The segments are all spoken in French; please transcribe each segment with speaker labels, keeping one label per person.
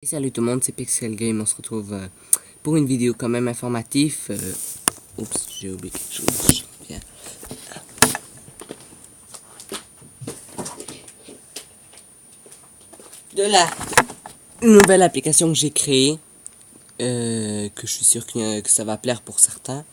Speaker 1: Et salut tout le monde, c'est Pixel Game. On se retrouve pour une vidéo quand même informative. Oups, j'ai oublié quelque chose. Je reviens. De la nouvelle application que j'ai créée, que je suis sûr que ça va plaire pour certains.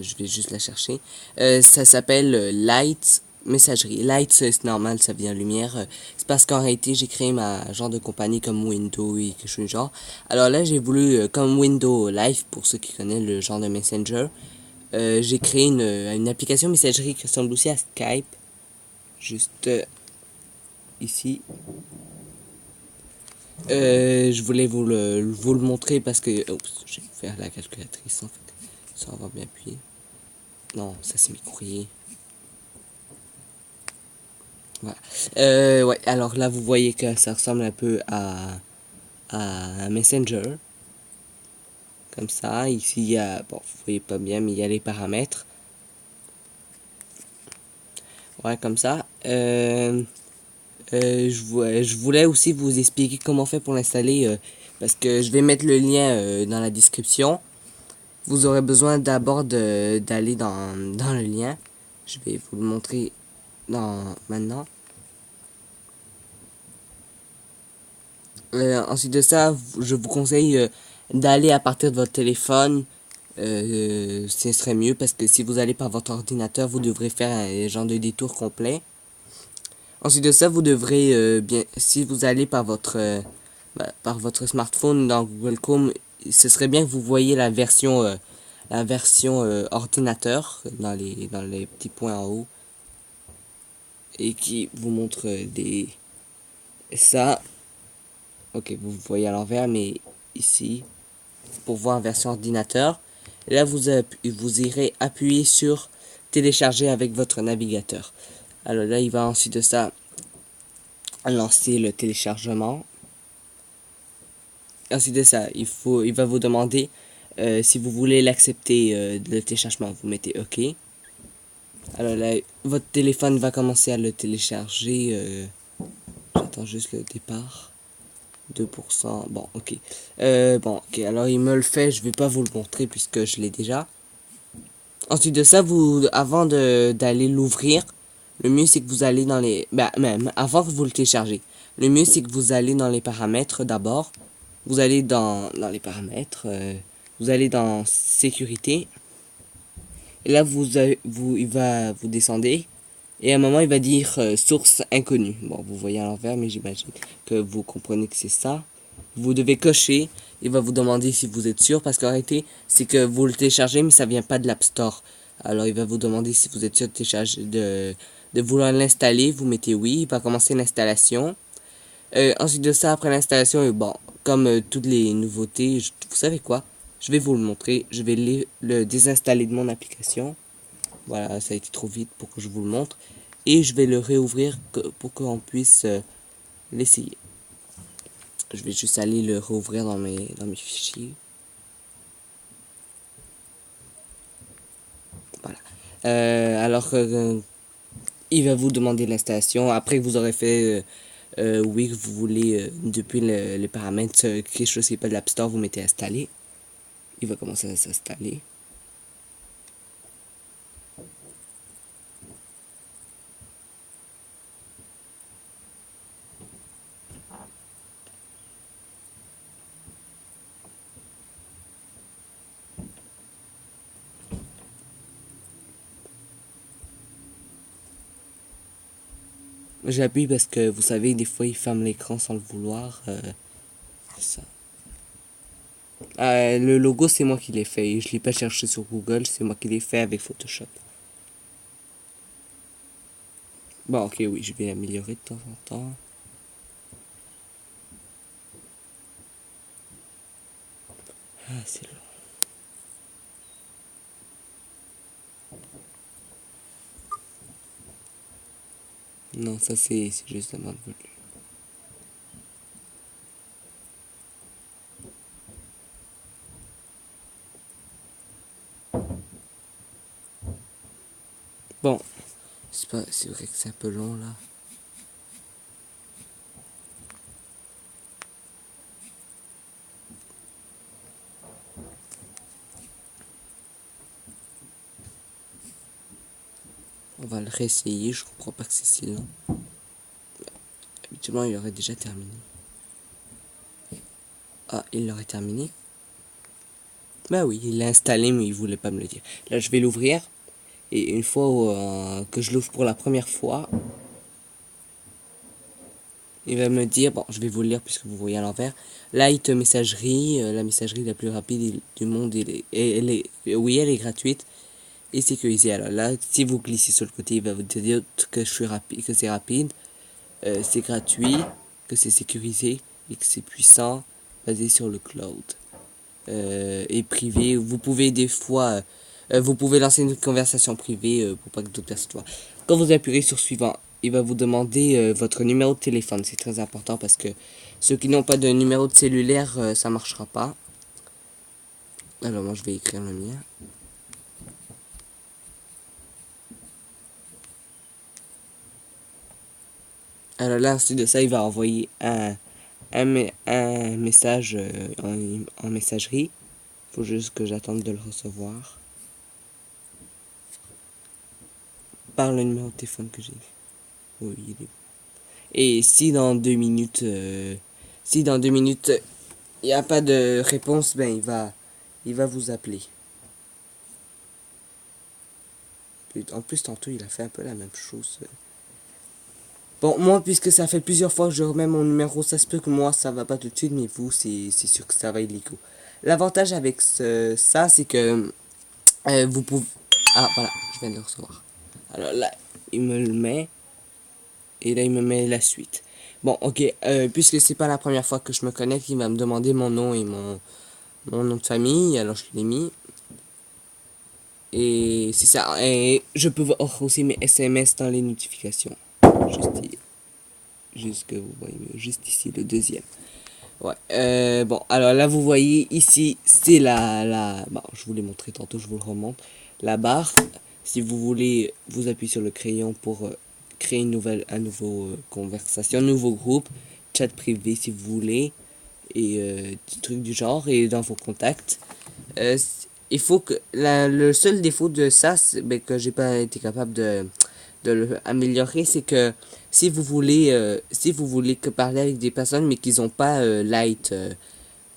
Speaker 1: Je vais juste la chercher. Ça s'appelle Light Messagerie. Light, c'est normal, ça vient lumière. C'est parce qu'en réalité, j'ai créé ma genre de compagnie comme Windows et quelque chose du genre. Alors là, j'ai voulu, comme Windows Live, pour ceux qui connaissent le genre de Messenger, j'ai créé une application messagerie qui ressemble aussi à Skype. Juste ici. Je voulais vous le montrer parce que... Oups, je vais faire la calculatrice en fait. Ça, on va bien appuyer. Non, ça c'est mes courriers. Voilà. Ouais, alors là, vous voyez que ça ressemble un peu à un Messenger. Comme ça. Ici, il y a... Bon, vous voyez pas bien, mais il y a les paramètres. Ouais, comme ça. Je voulais aussi vous expliquer comment on fait pour l'installer. Parce que je vais mettre le lien dans la description. Vous aurez besoin d'abord d'aller dans le lien. Je vais vous le montrer maintenant. Ensuite de ça, je vous conseille d'aller à partir de votre téléphone. Ce serait mieux parce que si vous allez par votre ordinateur, vous devrez faire un genre de détour complet. Ensuite de ça, vous devrez si vous allez par votre smartphone dans Google Chrome, ce serait bien que vous voyez la version ordinateur dans les petits points en haut et qui vous montre des ça. Ok, vous voyez à l'envers, mais ici, pour voir en version ordinateur. Là, vous irez appuyer sur télécharger avec votre navigateur. Alors là, il va ensuite de ça lancer le téléchargement. Ensuite de ça, il va vous demander si vous voulez l'accepter le téléchargement. Vous mettez OK. Alors là, votre téléphone va commencer à le télécharger. J'attends juste le départ. 2%. Bon, ok. Bon, ok. Alors, il me le fait. Je vais pas vous le montrer puisque je l'ai déjà. Ensuite de ça, avant d'aller l'ouvrir, le mieux c'est que vous allez dans les... Bah, même, avant que vous le téléchargez. Le mieux c'est que vous allez dans les paramètres d'abord. Vous allez dans les paramètres. Vous allez dans sécurité. Et là, vous descendez. Et à un moment, il va dire source inconnue. Bon, vous voyez à l'envers, mais j'imagine que vous comprenez que c'est ça. Vous devez cocher. Il va vous demander si vous êtes sûr. Parce qu'en réalité, c'est que vous le téléchargez, mais ça vient pas de l'App Store. Alors, il va vous demander si vous êtes sûr de télécharger, de vouloir l'installer. Vous mettez oui. Il va commencer l'installation. Ensuite de ça, après l'installation, bon, comme toutes les nouveautés, vous savez quoi? Je vais vous le montrer. Je vais le désinstaller de mon application. Voilà, ça a été trop vite pour que je vous le montre. Et je vais le réouvrir pour qu'on puisse l'essayer. Je vais juste aller le réouvrir dans mes fichiers. Voilà. Il va vous demander l'installation. Après que vous aurez fait oui, que vous voulez, depuis les paramètres, quelque chose qui n'est pas de l'App Store, vous mettez installer. Il va commencer à s'installer. J'appuie parce que vous savez, des fois il ferme l'écran sans le vouloir. Ça. Le logo, c'est moi qui l'ai fait. Je l'ai pas cherché sur Google, c'est moi qui l'ai fait avec Photoshop. Bon, ok, oui, je vais l'améliorer de temps en temps. Ah, c'est long. Non, ça c'est juste un mode volume. Bon, c'est vrai que c'est un peu long là. On va le réessayer, je comprends pas que c'est si long. Habituellement, il aurait déjà terminé. Ah, il l'aurait terminé. Bah oui, il l'a installé, mais il voulait pas me le dire. Là, je vais l'ouvrir. Et une fois que je l'ouvre pour la première fois, il va me dire, bon, je vais vous le lire puisque vous voyez à l'envers. Light messagerie, la messagerie la plus rapide du monde, oui, elle est gratuite et sécurisée. Alors là, si vous glissez sur le côté, il va vous dire que je suis rapide, que c'est rapide, c'est gratuit, que c'est sécurisé et que c'est puissant, basé sur le cloud. Et privé. Vous pouvez des fois, vous pouvez lancer une conversation privée pour pas que d'autres personnes voient. Quand vous appuyez sur suivant, il va vous demander votre numéro de téléphone. C'est très important parce que ceux qui n'ont pas de numéro de cellulaire, ça marchera pas. Alors moi je vais écrire le mien. Alors là, ensuite de ça, il va envoyer un message en messagerie. Faut juste que j'attende de le recevoir. Par le numéro de téléphone que j'ai. Oui, il est bon. Et si dans 2 minutes, il n'y a pas de réponse, ben il va vous appeler. En plus, tantôt, il a fait un peu la même chose. Bon, moi, puisque ça fait plusieurs fois que je remets mon numéro, ça se peut que moi, ça va pas tout de suite, mais vous, c'est sûr que ça va illégal. L'avantage avec ça, c'est que vous pouvez... Ah, voilà, je viens de le recevoir. Alors là, il me le met. Et là, il me met la suite. Bon, ok, puisque c'est pas la première fois que je me connecte, il va me demander mon nom et mon nom de famille. Alors, je l'ai mis. Et c'est ça. Et je peux voir aussi mes SMS dans les notifications. Juste que vous voyez mieux. Juste ici, le deuxième. Ouais. Bon, alors là, vous voyez ici, c'est bon, je vous l'ai montré tantôt, je vous le remonte. La barre. Si vous voulez, vous appuyez sur le crayon pour créer un nouveau conversation, un nouveau groupe, chat privé si vous voulez, et des trucs du genre, et dans vos contacts. Euh, il faut que le seul défaut de ça, ben, que j'ai pas été capable de l'améliorer, c'est que si vous voulez que parler avec des personnes mais qu'ils n'ont pas Light,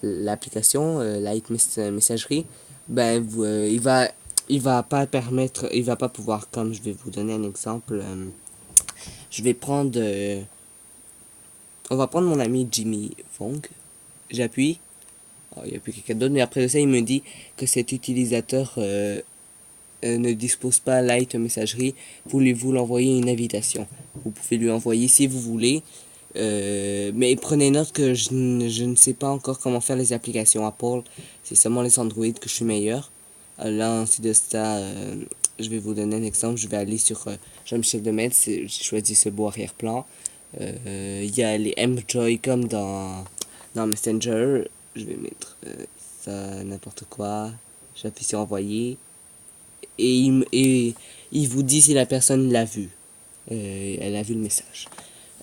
Speaker 1: l'application Light Messagerie, ben il va pas permettre, il va pas pouvoir, comme je vais vous donner un exemple, je vais prendre, on va prendre mon ami Jimmy Fong, j'appuie, oh, il n'y a plus quelqu'un d'autre, mais après ça il me dit que cet utilisateur ne dispose pas Light Messagerie, voulez-vous l'envoyer une invitation? Vous pouvez lui envoyer si vous voulez. Mais prenez note que je ne sais pas encore comment faire les applications Apple. C'est seulement les Android que je suis meilleur. Là, ensuite de ça, je vais vous donner un exemple. Je vais aller sur Jean-Michel Demetz. J'ai choisi ce beau arrière-plan. Il y a les M-Joy comme dans Messenger. Je vais mettre ça n'importe quoi. J'appuie sur envoyer. Et il vous dit si la personne l'a vu. Elle a vu le message.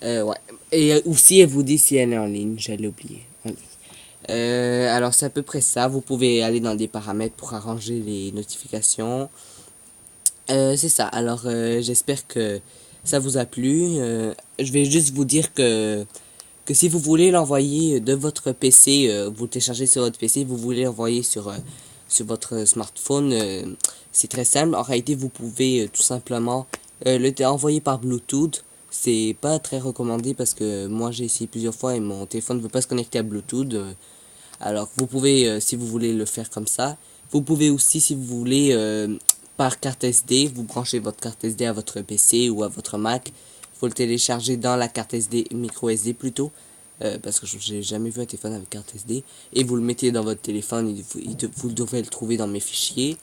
Speaker 1: Ouais. Et aussi, elle vous dit si elle est en ligne. J'allais oublier. En ligne. Alors, c'est à peu près ça. Vous pouvez aller dans des paramètres pour arranger les notifications. C'est ça. Alors, j'espère que ça vous a plu. Je vais juste vous dire que si vous voulez l'envoyer de votre PC, vous le téléchargez sur votre PC, vous voulez l'envoyer sur votre smartphone, c'est très simple. En réalité, vous pouvez tout simplement envoyer par Bluetooth. C'est pas très recommandé parce que moi j'ai essayé plusieurs fois et mon téléphone ne veut pas se connecter à Bluetooth. Alors vous pouvez, si vous voulez le faire comme ça, vous pouvez aussi, si vous voulez, par carte SD, vous branchez votre carte SD à votre PC ou à votre Mac. Faut le télécharger dans la carte SD, micro SD plutôt, parce que j'ai jamais vu un téléphone avec carte SD. Et vous le mettez dans votre téléphone, vous devrez le trouver dans mes fichiers.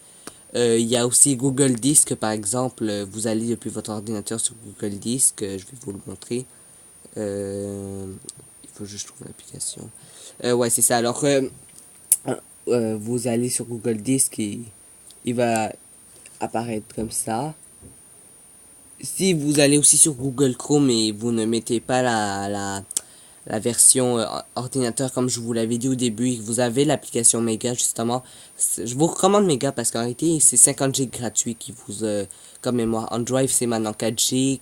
Speaker 1: Il y a aussi Google Disk par exemple, vous allez depuis votre ordinateur sur Google Disk, je vais vous le montrer. Il faut juste trouver l'application. Ouais, c'est ça. Alors, vous allez sur Google Disk et il va apparaître comme ça. Si vous allez aussi sur Google Chrome et vous ne mettez pas la version ordinateur comme je vous l'avais dit au début et que vous avez l'application Mega justement, je vous recommande Mega parce qu'en réalité c'est 50 Go gratuit qui vous comme mémoire. Android c'est maintenant 4 Go.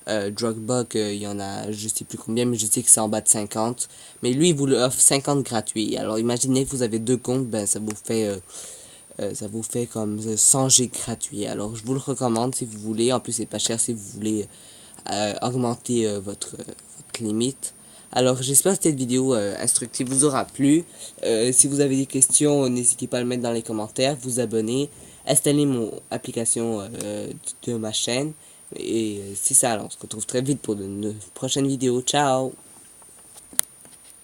Speaker 1: Drugbox il y en a je sais plus combien mais je sais que c'est en bas de 50, mais lui il vous le offre 50 gratuit. Alors imaginez que vous avez deux comptes, ben ça vous fait comme 100 G gratuit. Alors je vous le recommande si vous voulez. En plus c'est pas cher si vous voulez augmenter votre limite. Alors j'espère que cette vidéo instructive vous aura plu. Si vous avez des questions, n'hésitez pas à le mettre dans les commentaires, vous abonner, installer mon application de ma chaîne. Et c'est ça, alors on se retrouve très vite pour de prochaines vidéos. Ciao!